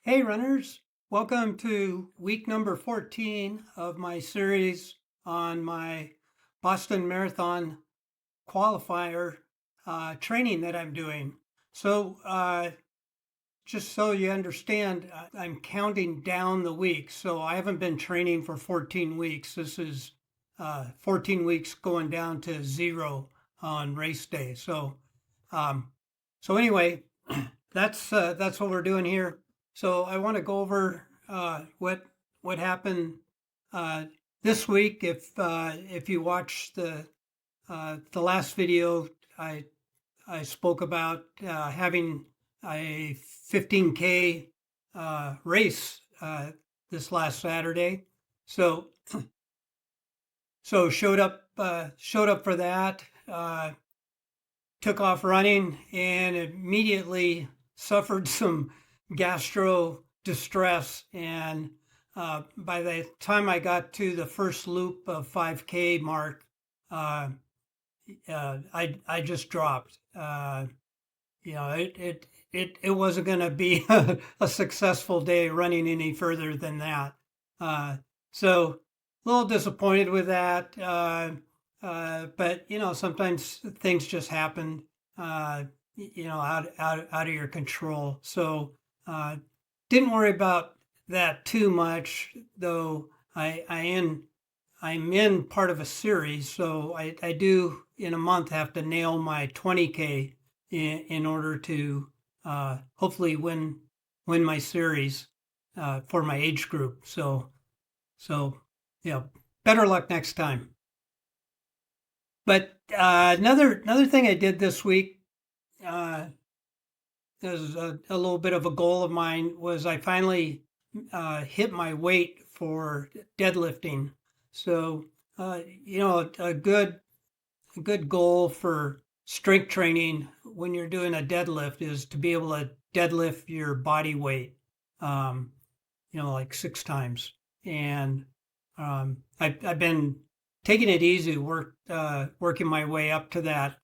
Hey runners, welcome to week number 14 of my series on my Boston Marathon Qualifier training that I'm doing. Just so you understand, I'm counting down the weeks. So I haven't been training for 14 weeks. This is 14 weeks going down to 0 on race day. Um, anyway, that's what we're doing here. So I want to go over what happened uh, this week. If you watch the last video, I spoke about having a 15K race this last Saturday. So showed up for that. Took off running and immediately suffered some gastro distress. And by the time I got to the first loop of 5K mark, I just dropped. It wasn't going to be a successful day running any further than that. So a little disappointed with that. But sometimes things just happen, out of your control. So didn't worry about that too much, though. I'm in part of a series, so I do in a month have to nail my 20K in order to hopefully win my series for my age group. So yeah, better luck next time. But another thing I did this week, is a little bit of a goal of mine, was I finally hit my weight for deadlifting. So a good goal for strength training when you're doing a deadlift is to be able to deadlift your body weight, like 6 times. And I've been taking it easy, working my way up to that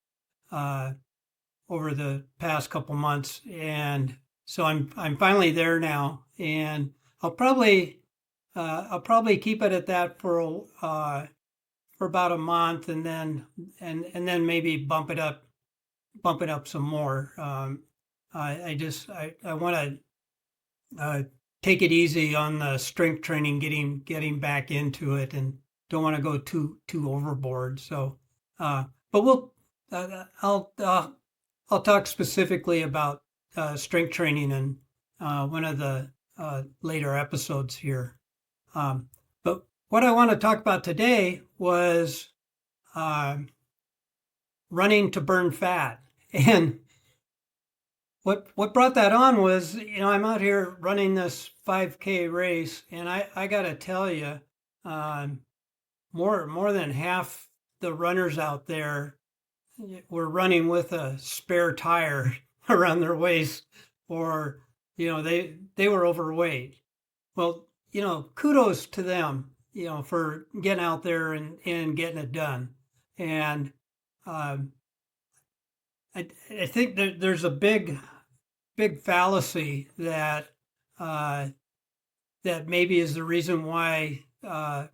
over the past couple months, and so I'm finally there now, and I'll probably keep it at that for about a month, and then maybe bump it up some more. I want to take it easy on the strength training, getting back into it, and don't want to go too overboard. So, but I'll talk specifically about strength training in one of the later episodes here. But what I want to talk about today was running to burn fat. And what brought that on was, I'm out here running this 5K race, and I got to tell you, more than half the runners out there were running with a spare tire around their waist, or they were overweight. Well, kudos to them, for getting out there and getting it done. And I think that there's a big fallacy that that maybe is the reason why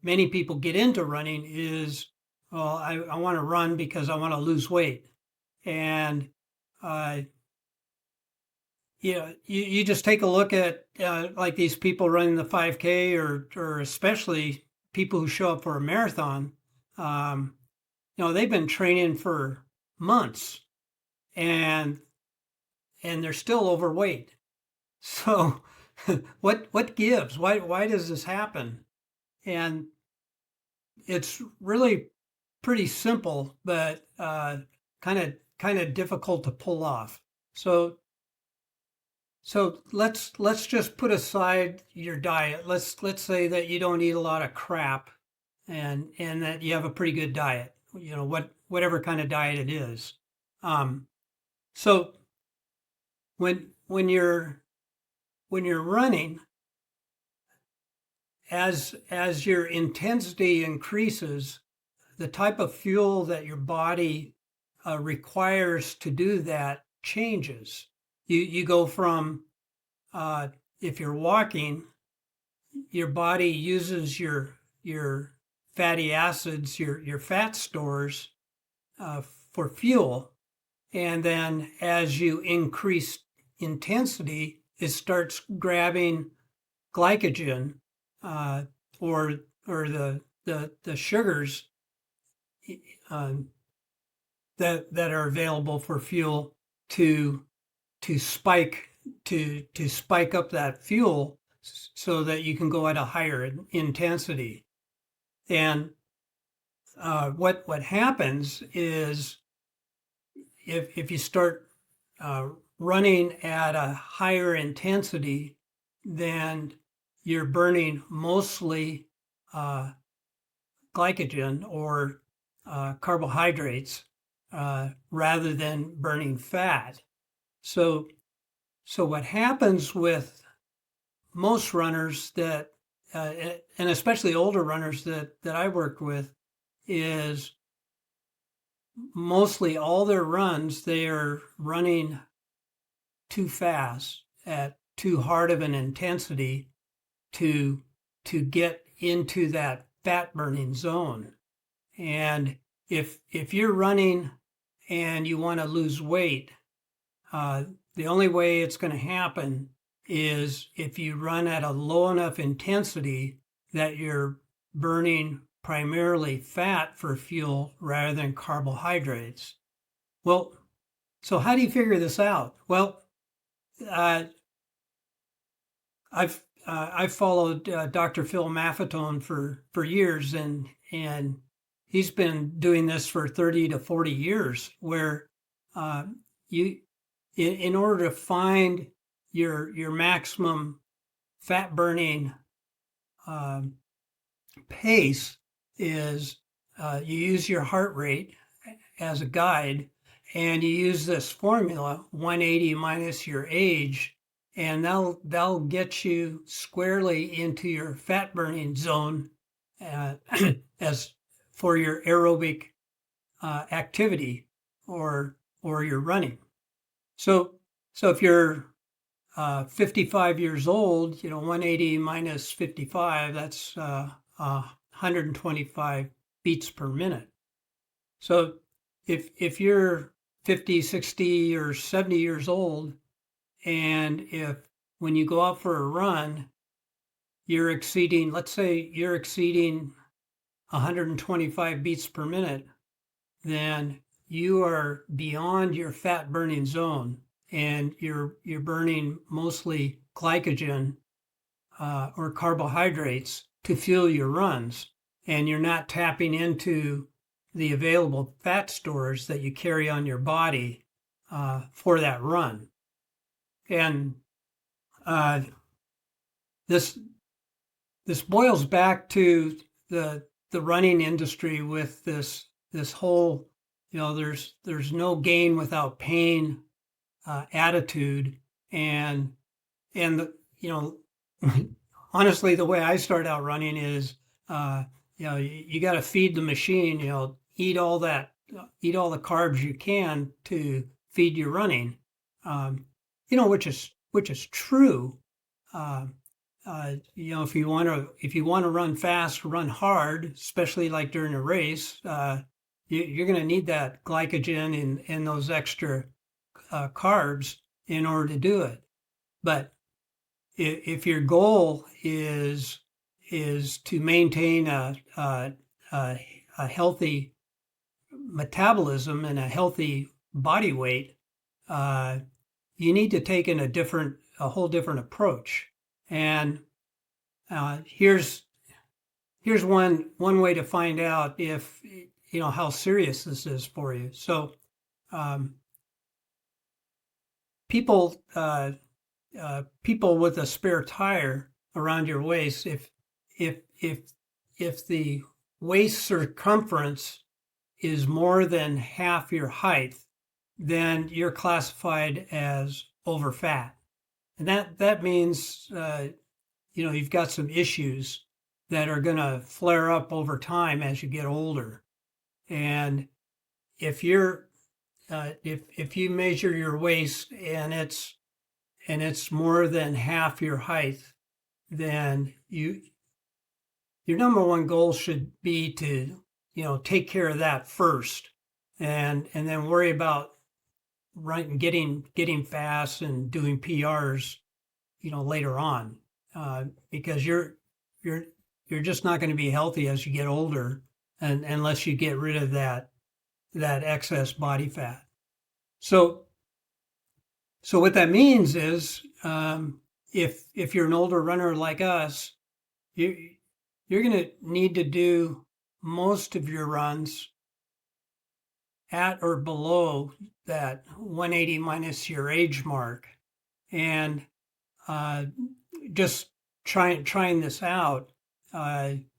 many people get into running is, well, I want to run because I want to lose weight. And you just take a look at like these people running the 5K, or especially people who show up for a marathon. They've been training for months, and they're still overweight. So what gives? Why does this happen? And it's really pretty simple, but kind of difficult to pull off. So let's just put aside your diet. Let's say that you don't eat a lot of crap, and that you have a pretty good diet. Whatever kind of diet it is. So when you're running, as your intensity increases, the type of fuel that your body requires to do that changes. You go from if you're walking, your body uses your fatty acids, your fat stores for fuel. And then as you increase intensity, it starts grabbing glycogen or the sugars that are available for fuel to spike up that fuel so that you can go at a higher intensity. And what happens is if you start running at a higher intensity, then you're burning mostly glycogen or carbohydrates rather than burning fat. So what happens with most runners that, and especially older runners that I worked with, is mostly all their runs, they are running too fast at too hard of an intensity to get into that fat burning zone. And if you're running and you want to lose weight, the only way it's going to happen is if you run at a low enough intensity that you're burning primarily fat for fuel rather than carbohydrates. Well, so how do you figure this out? Well, I've followed Dr. Phil Maffetone for years, and he's been doing this for 30 to 40 years, where you in order to find your maximum fat burning pace is you use your heart rate as a guide, and you use this formula 180 minus your age, and that'll get you squarely into your fat burning zone as for your aerobic activity or your running. So if you're 55 years old, 180 minus 55, that's 125 beats per minute. So if you're 50, 60, or 70 years old, and if when you go out for a run, let's say you're exceeding 125 beats per minute, then you are beyond your fat burning zone, and you're burning mostly glycogen or carbohydrates to fuel your runs, and you're not tapping into the available fat stores that you carry on your body for that run. And this boils back to the running industry with this whole, there's no gain without pain attitude, and honestly, the way I start out running is you got to feed the machine, eat all the carbs you can to feed your running, which is true. If you want to run fast, run hard, especially like during a race, you're going to need that glycogen and those extra carbs in order to do it. But if your goal is to maintain a healthy metabolism and a healthy body weight, you need to take in a whole different approach. And here's one way to find out if how serious this is for you. So people with a spare tire around your waist, if the waist circumference is more than half your height, then you're classified as over fat. And that means, you've got some issues that are going to flare up over time as you get older. And if you measure your waist and and it's more than half your height, then your number one goal should be to, take care of that first, and then worry about getting fast and doing PRs, later on, because you're just not going to be healthy as you get older, and unless you get rid of that excess body fat. So what that means is, if you're an older runner like us, you're going to need to do most of your runs at or below that 180 minus your age mark, and just trying this out.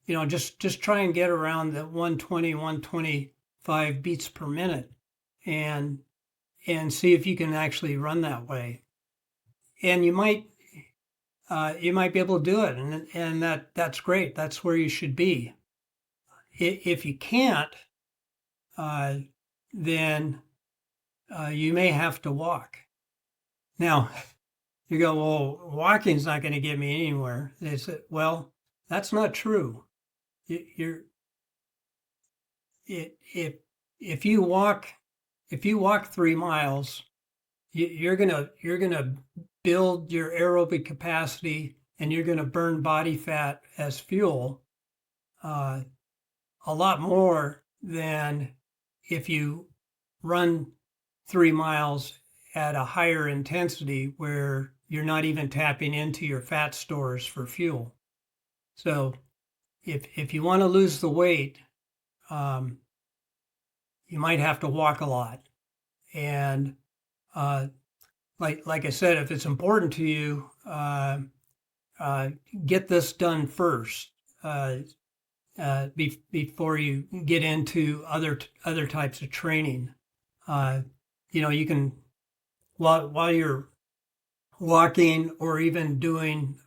Just try and get around the 120, 125 beats per minute, and see if you can actually run that way. And you might be able to do it, and that's great. That's where you should be. If you can't, then you may have to walk. Now, you go, well, walking's not going to get me anywhere. They said, well, that's not true. If you walk 3 miles, you're gonna build your aerobic capacity, and you're gonna burn body fat as fuel a lot more than if you run 3 miles at a higher intensity where you're not even tapping into your fat stores for fuel. So if you want to lose the weight, you might have to walk a lot. And like I said, if it's important to you, get this done first before you get into other types of training. You can, while you're walking or even doing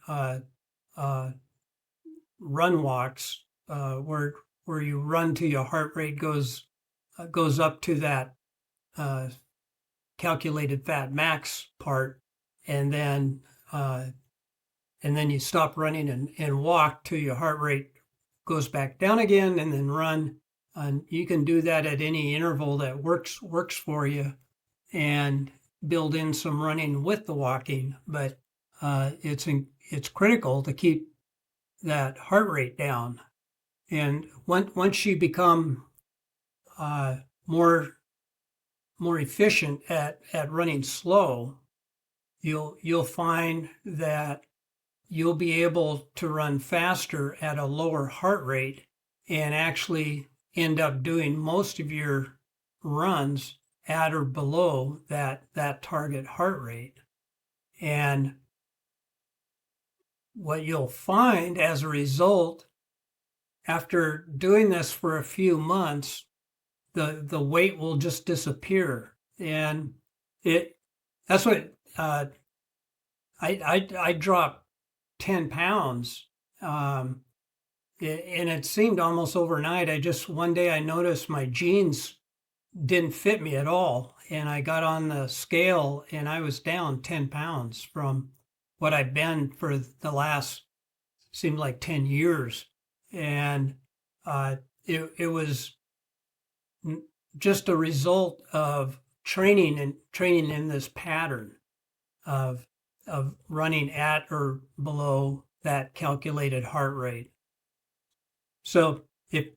run walks, where you run till your heart rate goes up to that calculated fat max part, and then you stop running and walk till your heart rate goes back down again, and then run. And you can do that at any interval that works for you, and build in some running with the walking. But it's critical to keep that heart rate down. And once you become more efficient at running slow, you'll find that you'll be able to run faster at a lower heart rate, and actually end up doing most of your runs at or below that target heart rate. And what you'll find as a result, after doing this for a few months, the weight will just disappear. And that's what I dropped 10 pounds. And it seemed almost overnight. One day I noticed my jeans didn't fit me at all. And I got on the scale, and I was down 10 pounds from what I'd been for the last, seemed like 10 years. And it was just a result of training in this pattern of running at or below that calculated heart rate. So if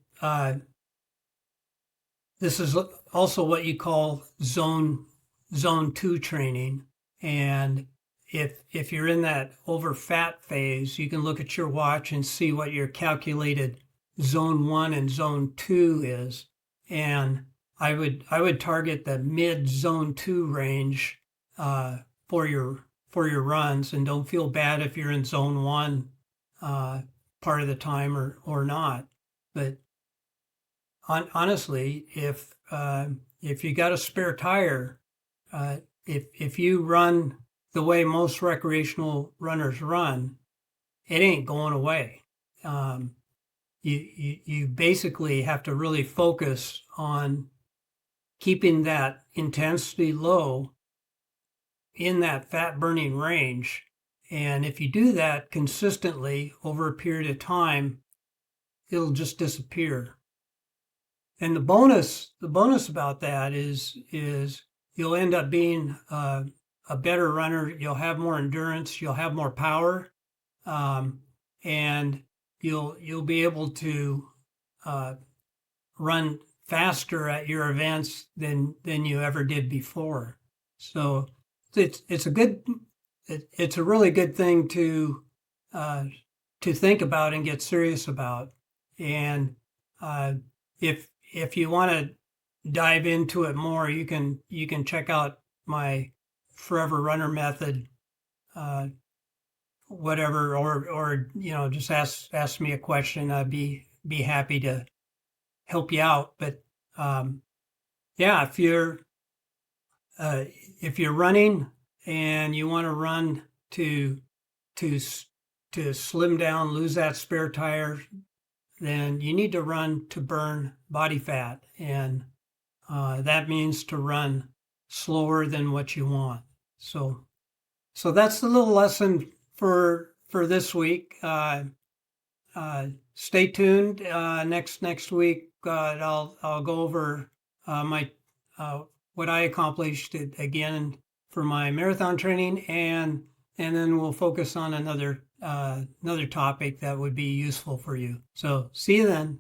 this is also what you call zone 2 training, and if you're in that over fat phase, you can look at your watch and see what your calculated zone 1 and zone 2 is. And I would target the mid zone 2 range for your runs, and don't feel bad if you're in zone 1 part of the time or not. But honestly, if you got a spare tire, if you run the way most recreational runners run, it ain't going away. You basically have to really focus on keeping that intensity low, in that fat burning range. And if you do that consistently over a period of time, it'll just disappear. And the bonus about that is you'll end up being a better runner. You'll have more endurance. You'll have more power, and you'll be able to run faster at your events than you ever did before. So it's a really good thing to think about and get serious about. And if you want to dive into it more, you can check out my Forever Runner method, whatever, or just ask me a question. I'd be happy to help you out. But yeah, if you're running and you want to run to slim down, lose that spare tire, then you need to run to burn body fat, and that means to run slower than what you want. So that's the little lesson for this week. Stay tuned. Next week, I'll go over my what I accomplished again for my marathon training, and then we'll focus on another topic that would be useful for you. So see you then.